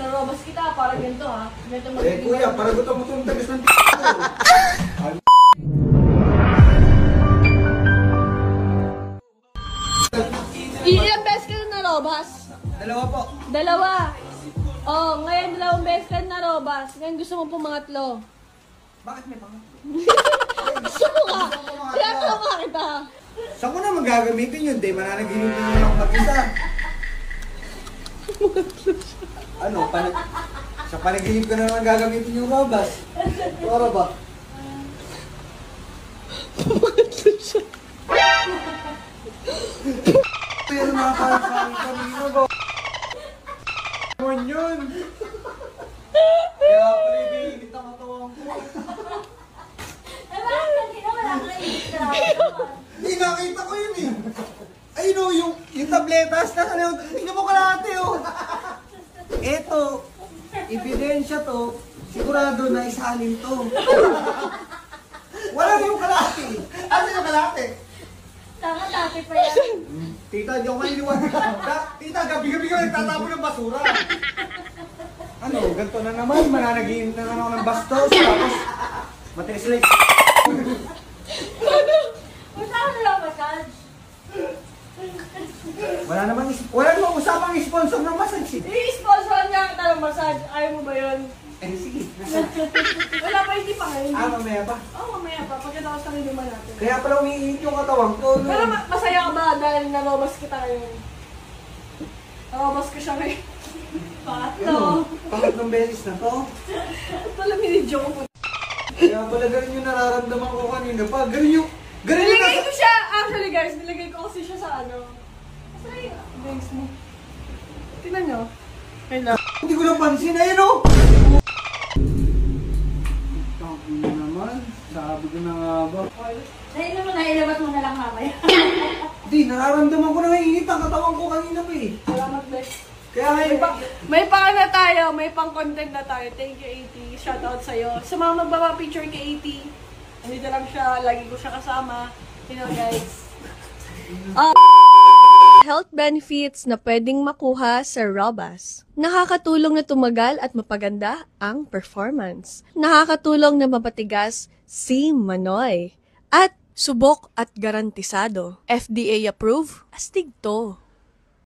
narobas kita para ganito ha. Ganito kuya, para gusto mo itong tagas ng Ilang beses ka na narobas? Dalawa po. Dalawa. Oh, ngayon 2 beses ka na narobas. Ngayon gusto mo pumangatlo. Bakit may pangatlo? Gusto mo ka? Tiyatlo ka kita. Saan ko naman gagamitin yun? Di, mananaginip na naman ako mag-isa. Ano, sa panaginip ko na naman gagamitin yung robas. Para ba? Pumangatlo siya. Pero nakakasabi kanina ba? Naman yun! Kaya pala ibigit ang katawan ko. Hindi, nakita ko yun eh. Ayun o, yung tabletas, tingnan mo kalahati o. Eto, ebidensya to, sigurado na isalin to. Wala na yung kalahati. Ano yung kalahati? Nakatati pa yan. Tita, di ako maliliwan. Tita, gabi-gabi ka nagtatapon ng basura. Ano, ganito na naman. Mananaginip na naman ako ng bastos. Tapos, matinis lang. Saan lang massage? Wala namang usapang sponsor ng massage. I-sponsor niya kita ng massage. Ayaw mo ba yun? Eh, sige. Wala pa, hindi pa ngayon. Mamaya pa. Oo, mamaya pa. Pagkatapos kami naman natin. Kaya pala umiinit yung katawan ko. Pero masaya ka ba dahil narobas kita ngayon? Narobas ko siya ngayon. Pangatlo. Pangatlong beses na to. Ito lang mini-joke. Kaya pala ganun yung nararamdaman ko kanina pa. Ganun yung Nilagay ko siya, actually guys, nilagay ko kasi siya sa ano. Kasi legs mo. Tingnan nyo. Kailan. Hindi ko napansin. Ayun o! Tangin na naman. Sabi ko na nga ba. Nailabat mo na lang mamaya. Hindi, nararamdaman ko na init ang katawan ko kanina pa eh. Salamat, Bex. Kaya ngayon pa. May pang na tayo, may pang content na tayo. Thank you, AT. Shoutout sa'yo. Sa mga magbaba-picture kay AT, andito lang siya, lagi ko siya kasama. You know, guys. Health benefits na pwedeng makuha sa Robas. Nakakatulong na tumagal at mapaganda ang performance. Nakakatulong na mapatigas si Manoy. At subok at garantisado. FDA approved, astig to.